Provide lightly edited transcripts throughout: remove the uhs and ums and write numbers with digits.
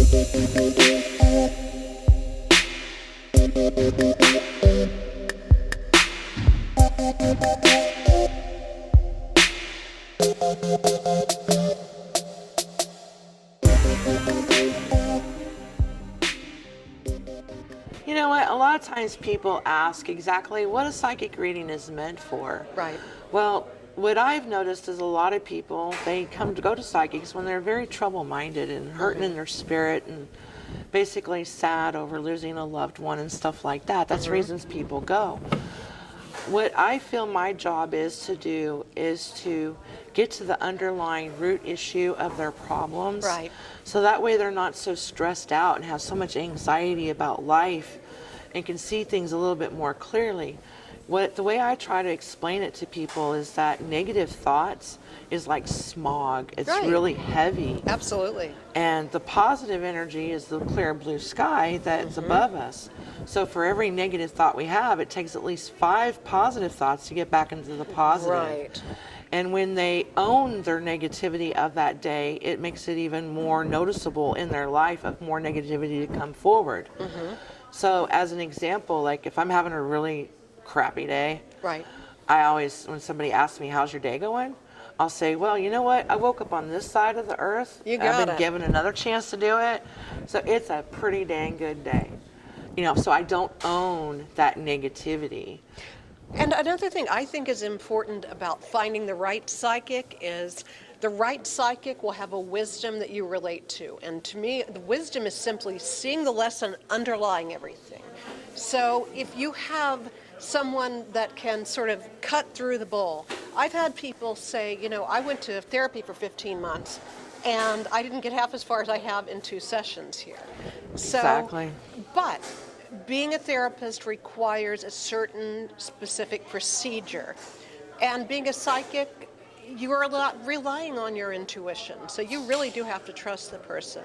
You know what? A lot of times people ask exactly what a psychic reading is meant for. Right. Well, what I've noticed is a lot of people, they come to go to psychics when they're very trouble-minded and hurting in their spirit and basically sad over losing a loved one and stuff like that. That's reasons people go. What I feel my job is to do is to get to the underlying root issue of their problems. Right. So that way they're not so stressed out and have so much anxiety about life and can see things a little bit more clearly. The way I try to explain it to people is that negative thoughts is like smog. It's Right. really heavy. Absolutely. And the positive energy is the clear blue sky that's above us. So for every negative thought we have, it takes at least 5 positive thoughts to get back into the positive. Right. And when they own their negativity of that day, it makes it even more noticeable in their life of more negativity to come forward. So as an example, like if I'm having a really crappy day, Right. I always, when somebody asks me, how's your day going? I'll say, well, you know what? I woke up on this side of the earth. You got I've been it. given another chance to do it. So it's a pretty dang good day. You know, so I don't own that negativity. And another thing I think is important about finding the right psychic is the right psychic will have a wisdom that you relate to. And to me, the wisdom is simply seeing the lesson underlying everything. So if you have someone that can sort of cut through the bull, I've had people say, you know, I went to therapy for 15 months and I didn't get half as far as I have in 2 sessions here. So, Exactly. But being a therapist requires a certain specific procedure. And being a psychic, you are relying on your intuition. So you really do have to trust the person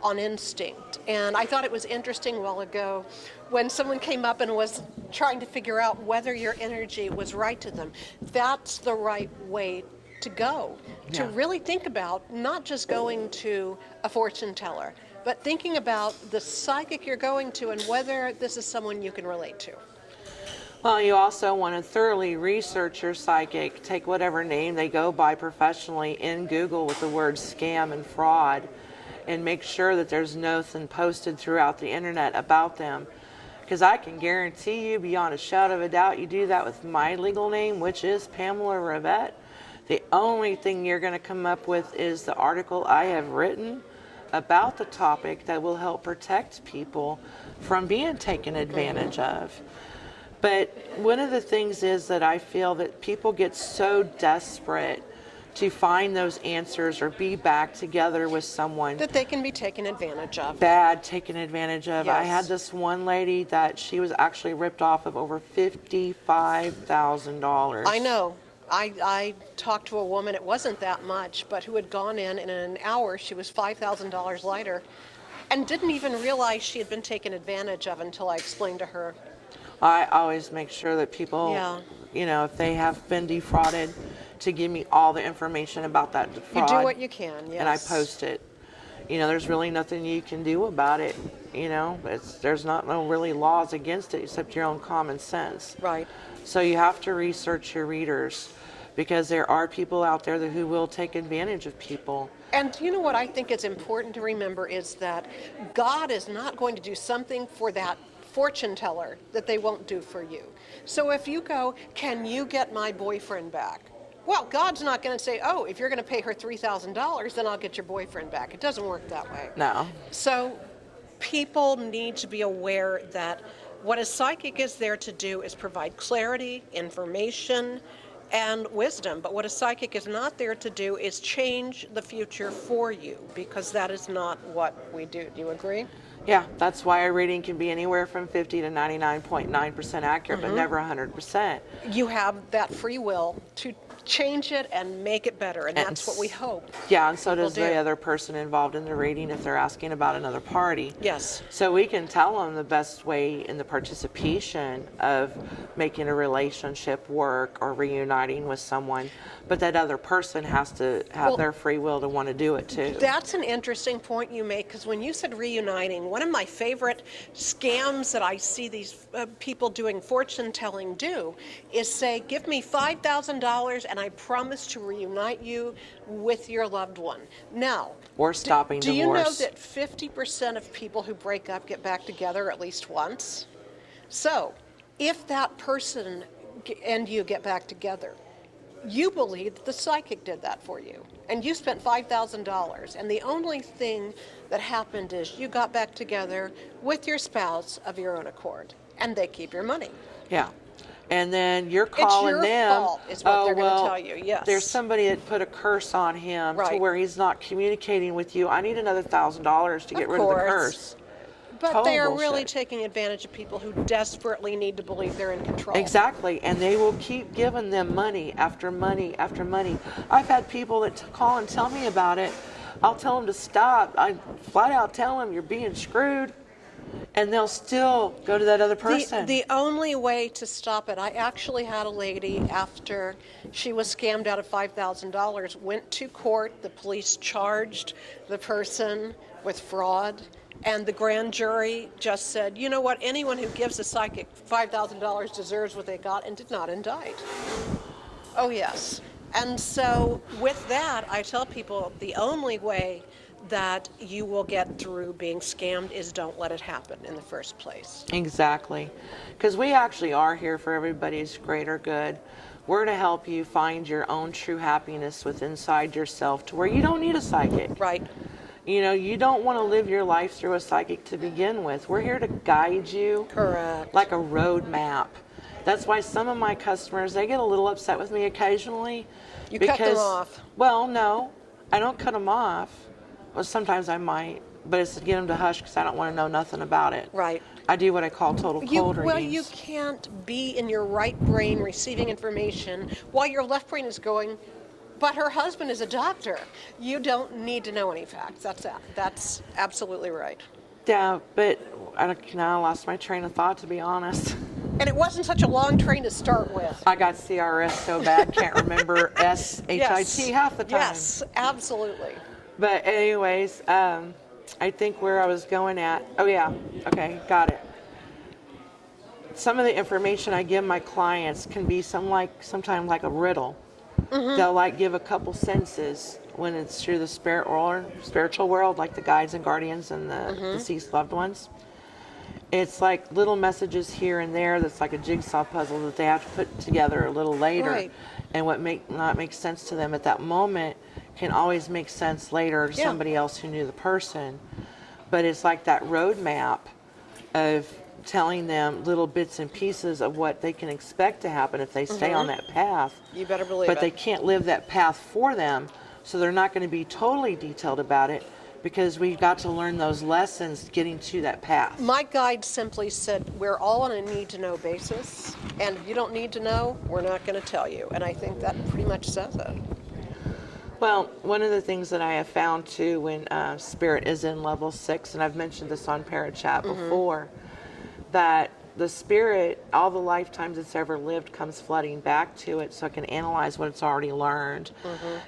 on instinct. And I thought it was interesting a while ago when someone came up and was trying to figure out whether your energy was right to them. That's the right way to go. To really think about not just going to a fortune teller, but thinking about the psychic you're going to and whether this is someone you can relate to. Well, you also want to thoroughly research your psychic, take whatever name they go by professionally in Google with the word scam and fraud, and make sure that there's nothing posted throughout the internet about them. Because I can guarantee you beyond a shadow of a doubt, you do that with my legal name, which is Pamela Rivette, the only thing you're going to come up with is the article I have written about the topic that will help protect people from being taken advantage of. But one of the things is that I feel that people get so desperate to find those answers or be back together with someone that they can be taken advantage of. Bad taken advantage of. Yes. I had this one lady that she was actually ripped off of over $55,000. I know. I talked to a woman, it wasn't that much, but who had gone in and in an hour she was $5,000 lighter and didn't even realize she had been taken advantage of until I explained to her. I always make sure that people, you know, if they have been defrauded, to give me all the information about that fraud. You do what you can, yes. And I post it. You know, there's really nothing you can do about it. You know, there's not no really laws against it except your own common sense. Right. So you have to research your readers because there are people out there who will take advantage of people. And you know what I think is important to remember is that God is not going to do something for that fortune teller that they won't do for you. So if you go, can you get my boyfriend back? Well, God's not going to say, oh, if you're going to pay her $3,000, then I'll get your boyfriend back. It doesn't work that way. No. So people need to be aware that what a psychic is there to do is provide clarity, information, and wisdom. But what a psychic is not there to do is change the future for you, because that is not what we do. Do you agree? Yeah, that's why a reading can be anywhere from 50 to 99.9% accurate, but never 100%. You have that free will to change it and make it better, and that's what we hope. Yeah, and so people does the other person involved in the reading if they're asking about another party. Yes. So we can tell them the best way in the participation of making a relationship work or reuniting with someone, but that other person has to have their free will to want to do it too. That's an interesting point you make, because when you said reuniting, one of my favorite scams that I see these people doing fortune telling do is say, give me $5,000 and I promise to reunite you with your loved one. Now, Or stopping do you know divorce. that 50% of people who break up get back together at least once? So, if that person and you get back together, you believe that the psychic did that for you, and you spent $5,000, and the only thing that happened is you got back together with your spouse of your own accord, and they keep your money. Yeah. And then you're calling your them. fault is what they're gonna tell you, yes. There's somebody that put a curse on him to Right. where he's not communicating with you. I need another $1,000 to get rid of the curse. But Total they are really bullshit. taking advantage of people who desperately need to believe they're in control. Exactly, and they will keep giving them money after money after money. I've had people that call and tell me about it. I'll tell them to stop. I flat out tell them you're being screwed, and they'll still go to that other person. The only way to stop it, I actually had a lady, after she was scammed out of $5,000, went to court. The police charged the person with fraud, and the grand jury just said, you know what, anyone who gives a psychic $5,000 deserves what they got, and did not indict. Oh, yes. And so with that, I tell people the only way that you will get through being scammed is don't let it happen in the first place. Exactly, because we actually are here for everybody's greater good. We're to help you find your own true happiness within inside yourself, to where you don't need a psychic. Right. You know, you don't want to live your life through a psychic to begin with. We're here to guide you. Correct. Like a road map. That's why some of my customers, they get a little upset with me occasionally. You cut them off. Well, no, I don't cut them off. Well, sometimes I might, but it's to get them to hush because I don't want to know nothing about it. Right. I do what I call total cold readings. Well, you can't be in your right brain receiving information while your left brain is going, but her husband is a doctor. You don't need to know any facts. That's absolutely right. Yeah, but now I lost my train of thought, to be honest. And it wasn't such a long train to start with. I got CRS so bad, can't remember SHIT half the time. Yes, absolutely. But anyways, I think where I was going at, oh yeah, okay, got it. Some of the information I give my clients can be sometimes like a riddle. They'll like give a couple sentences when it's through the spiritual world, like the guides and guardians and the deceased loved ones. It's like little messages here and there that's like a jigsaw puzzle that they have to put together a little later. Right. And what not make sense to them at that moment can always make sense later to somebody else who knew the person. But it's like that roadmap of telling them little bits and pieces of what they can expect to happen if they stay on that path. You better believe But it. they can't live that path for them, so they're not going to be totally detailed about it, because we've got to learn those lessons getting to that path. My guide simply said, we're all on a need-to-know basis, and if you don't need to know, we're not going to tell you. And I think that pretty much says it. Well, one of the things that I have found too when Spirit is in level 6, and I've mentioned this on Parachat before, that the Spirit, all the lifetimes it's ever lived, comes flooding back to it so it can analyze what it's already learned.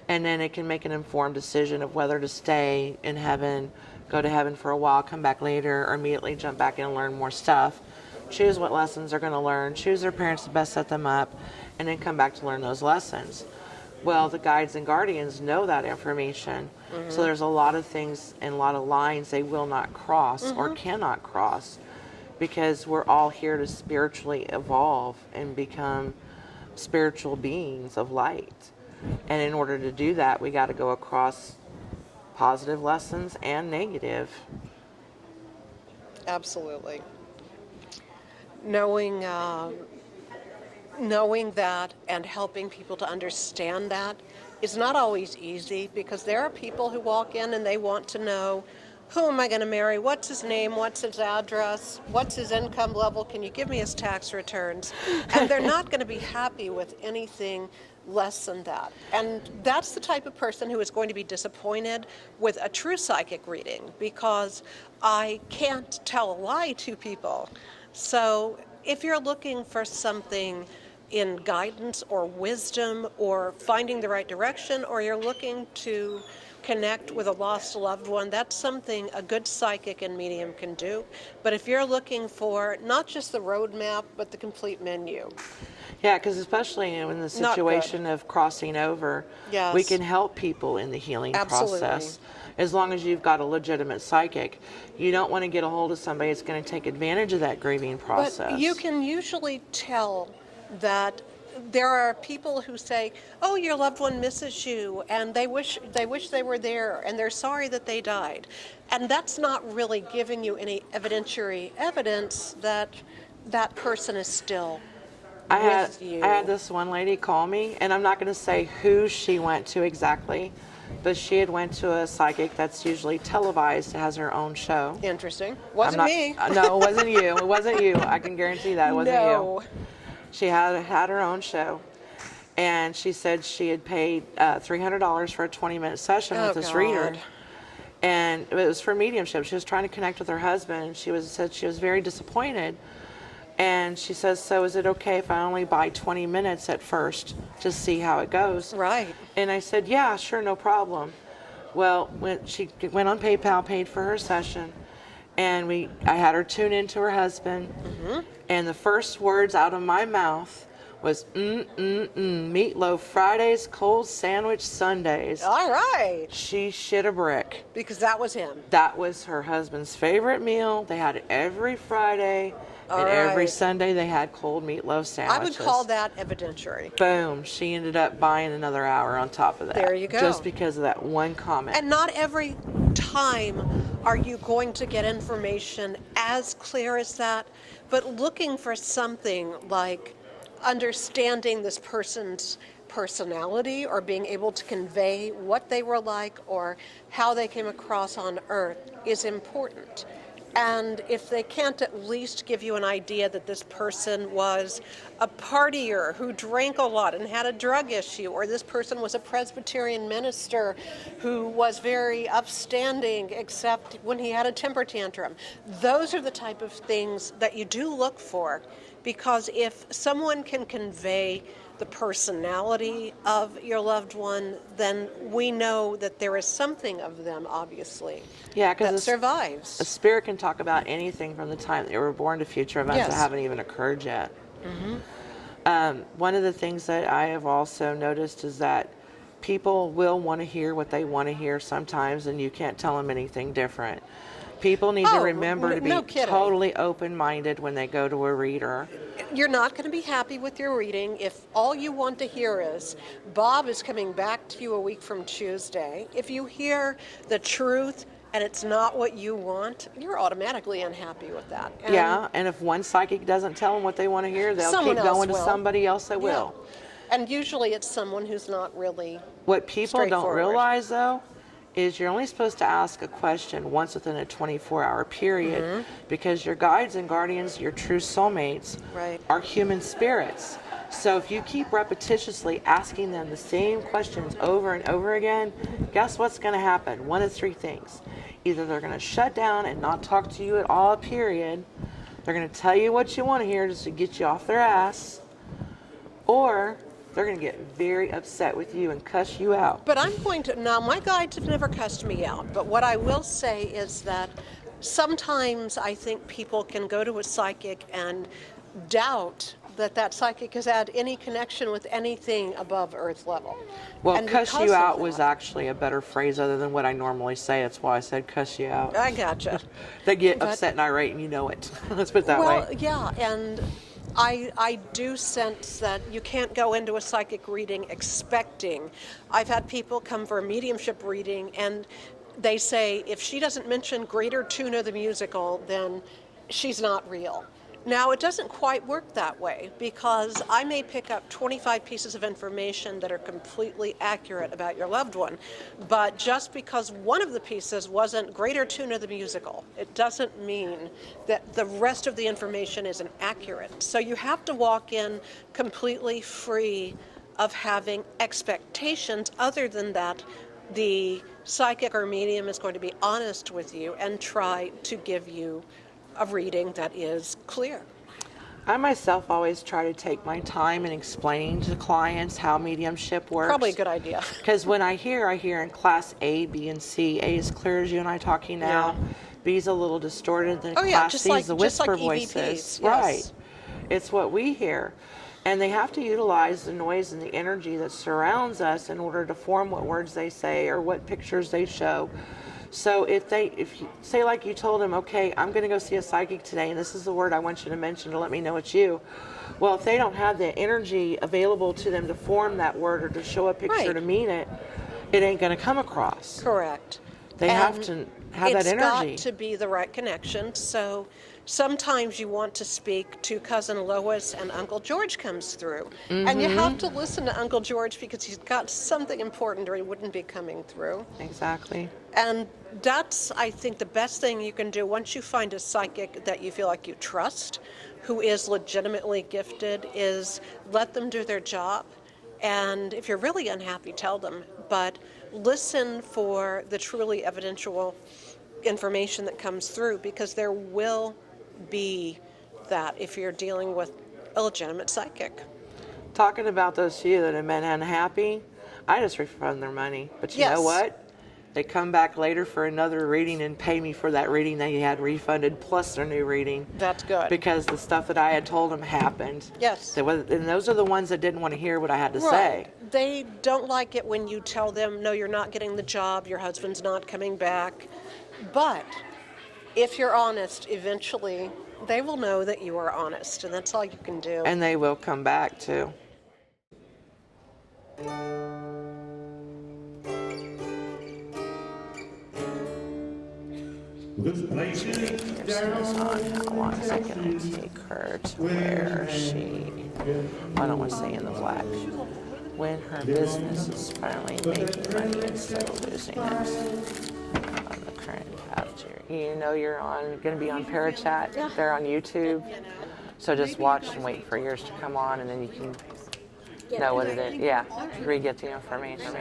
And then it can make an informed decision of whether to stay in heaven, go to heaven for a while, come back later, or immediately jump back in and learn more stuff. Choose what lessons they're going to learn, choose their parents to best set them up, and then come back to learn those lessons. Well, the guides and guardians know that information. So there's a lot of things and a lot of lines they will not cross or cannot cross, because we're all here to spiritually evolve and become spiritual beings of light. And in order to do that, we got to go across positive lessons and negative. Absolutely. Knowing that and helping people to understand that is not always easy, because there are people who walk in and they want to know who am I going to marry? What's his name? What's his address? What's his income level? Can you give me his tax returns? And they're not going to be happy with anything less than that. And that's the type of person who is going to be disappointed with a true psychic reading, because I can't tell a lie to people. So if you're looking for something in guidance or wisdom or finding the right direction, or you're looking to connect with a lost loved one, that's something a good psychic and medium can do. But if you're looking for not just the roadmap, but the complete menu. Yeah, because especially in the situation of crossing over, Yes. we can help people in the healing Absolutely. process. As long as you've got a legitimate psychic, you don't want to get a hold of somebody that's going to take advantage of that grieving process. But you can usually tell that there are people who say, oh, your loved one misses you, and they wish they were there, and they're sorry that they died. And that's not really giving you any evidentiary evidence that that person is still with you. I had this one lady call me, and I'm not going to say who she went to exactly, but she had went to a psychic that's usually televised, has her own show. Interesting. Wasn't me. No, it wasn't you. It wasn't you. I can guarantee that it wasn't No. you. She had her own show, and she said she had paid $300 for a 20-minute session with this reader, and it was for mediumship. She was trying to connect with her husband, and said she was very disappointed. And she says, so is it okay if I only buy 20 minutes at first to see how it goes? Right. And I said, yeah, sure, no problem. Well, when she went on PayPal, paid for her session, and I had her tune into her husband, and the first words out of my mouth was, meatloaf Fridays, cold sandwich Sundays. All right. She shit a brick. Because that was him. That was her husband's favorite meal. They had it every Friday, and every right. Sunday they had cold meatloaf sandwiches. I would call that evidentiary. Boom. She ended up buying another hour on top of that. There you go. Just because of that one comment. And not every time are you going to get information as clear as that, but looking for something like understanding this person's personality, or being able to convey what they were like or how they came across on Earth is important. And if they can't at least give you an idea that this person was a partier who drank a lot and had a drug issue, or this person was a Presbyterian minister who was very upstanding except when he had a temper tantrum, those are the type of things that you do look for, because if someone can convey the personality of your loved one, then we know that there is something of them, obviously, that survives. A spirit can talk about anything from the time they were born to future events that haven't even occurred yet. One of the things that I have also noticed is that people will want to hear what they want to hear sometimes, and you can't tell them anything different. People need to remember to be totally open-minded when they go to a reader. You're not going to be happy with your reading if all you want to hear is, Bob is coming back to you a week from Tuesday. If you hear the truth and it's not what you want, you're automatically unhappy with that. And if one psychic doesn't tell them what they want to hear, they'll keep going to somebody else that will. And usually it's someone who's not really What people don't realize, though, is you're only supposed to ask a question once within a 24-hour period, because your guides and guardians, your true soulmates, are human spirits. So if you keep repetitiously asking them the same questions over and over again, guess what's going to happen? One of three things. Either they're going to shut down and not talk to you at all, period. They're going to tell you what you want to hear just to get you off their ass. Or they're going to get very upset with you and cuss you out. But I'm going to, now my guides have never cussed me out, but what I will say is that sometimes I think people can go to a psychic and doubt that that psychic has had any connection with anything above Earth level. Well, and cuss you out was actually a better phrase other than what I normally say. That's why I said cuss you out. I gotcha. They get upset and irate, and you know it. Let's put it that way. Well, yeah, and I do sense that you can't go into a psychic reading expecting. I've had people come for a mediumship reading, and they say, if she doesn't mention Greater Tuna the musical, then she's not real. Now, it doesn't quite work that way because I may pick up 25 pieces of information that are completely accurate about your loved one, but just because one of the pieces wasn't Greater Tune of the musical, it doesn't mean that the rest of the information isn't accurate. So you have to walk in completely free of having expectations other than that the psychic or medium is going to be honest with you and try to give you a reading that is clear. I myself always try to take my time in explaining to clients how mediumship works. Probably a good idea. Because when I hear in class A, B, and C. A is clear as you and I talking now. Yeah. B is a little distorted. Then Oh, yeah, class just C like- is the just like whisper EVPs, voices. yes. Right. It's what we hear. And they have to utilize the noise and the energy that surrounds us in order to form what words they say or what pictures they show. So if you say, like you told them, okay, I'm going to go see a psychic today, and this is the word I want you to mention to let me know it's you. Well, if they don't have the energy available to them to form that word or to show a picture Right. to mean it, it ain't going to come across. Correct. They have to have that energy. It's got to be the right connection. So sometimes you want to speak to Cousin Lois and Uncle George comes through. And you have to listen to Uncle George because he's got something important or he wouldn't be coming through. Exactly. And that's, I think, the best thing you can do once you find a psychic that you feel like you trust, who is legitimately gifted, is let them do their job. And if you're really unhappy, tell them. But listen for the truly evidential information that comes through, because there will be that if you're dealing with a legitimate psychic. Talking about those few that have been unhappy, I just refund their money. But you know what? They come back later for another reading and pay me for that reading they had refunded plus their new reading. That's good. Because the stuff that I had told them happened. Yes. And those are the ones that didn't want to hear what I had to say. They don't like it when you tell them, no, you're not getting the job, your husband's not coming back. But if you're honest, eventually they will know that you are honest, and that's all you can do. And they will come back too. This place is How long is it going to take her to where she, I don't want to say in the black, when her business is finally making money instead of losing it on the current path. You know you're going to be on Parachat. They're on YouTube. So just watch and wait for yours to come on, and then you can know what it is. Yeah, re-get the information.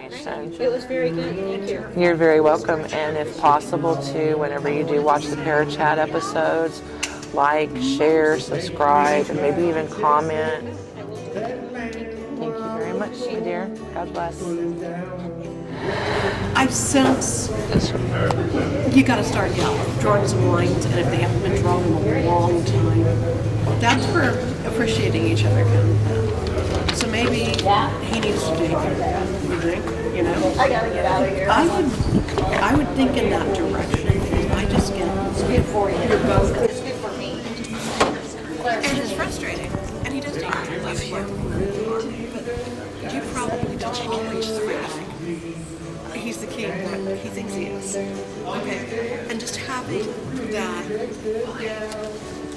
It was very good, thank you. You're very welcome, and if possible too, whenever you do watch the Parachat episodes, like, share, subscribe, and maybe even comment. Thank you very much, my dear. God bless. I sense you got to start out drawing some lines, and if they haven't been drawn in a long time, that's where appreciating each other comes in. So maybe he needs to take care of that. You think? You know? I gotta get out of here. I would think in that direction. I just get Good for you. you're both, It's good for me. and it's frustrating. And he doesn't even love you, but you probably don't reach the rating. He's the king that he thinks he is. Okay, and just having that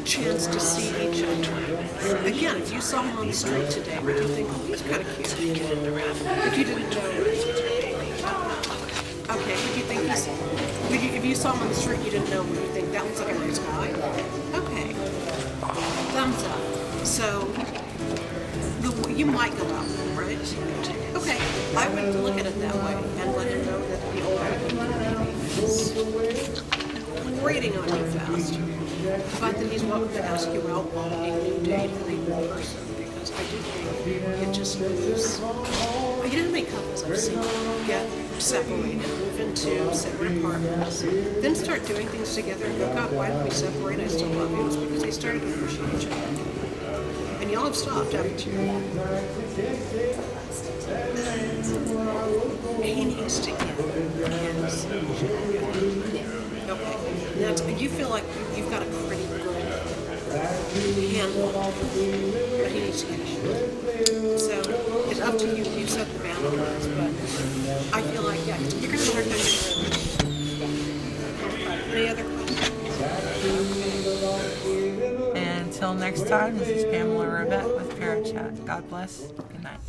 chance to see each other. Again, if you saw him on the street today, would you think, oh, he's kind of cute? If you didn't know, okay, would you think if you saw him on the street, you didn't know, would you think that looks like a nice guy? Okay, thumbs up. So you might go out with him, right? Okay, I would look at it that way and let him know that the older is grating on you fast. But that he's welcome to ask you out on a new date or a new person, because I do think it just moves. You know how many couples I've seen get separated, move into separate apartments, then start doing things together and go, God, why did we separate? I still love you. It's because they started to appreciate each other. And y'all have stopped, haven't you? He needs to get his. Okay. Now, you feel like you've got a pretty good handle, but he needs to get it. So it's up to you. You set the boundaries, but I feel like, yeah, you're going to learn things. Any other questions? And until next next time, this is Pamela Rivette with Parachat. God bless. Good night.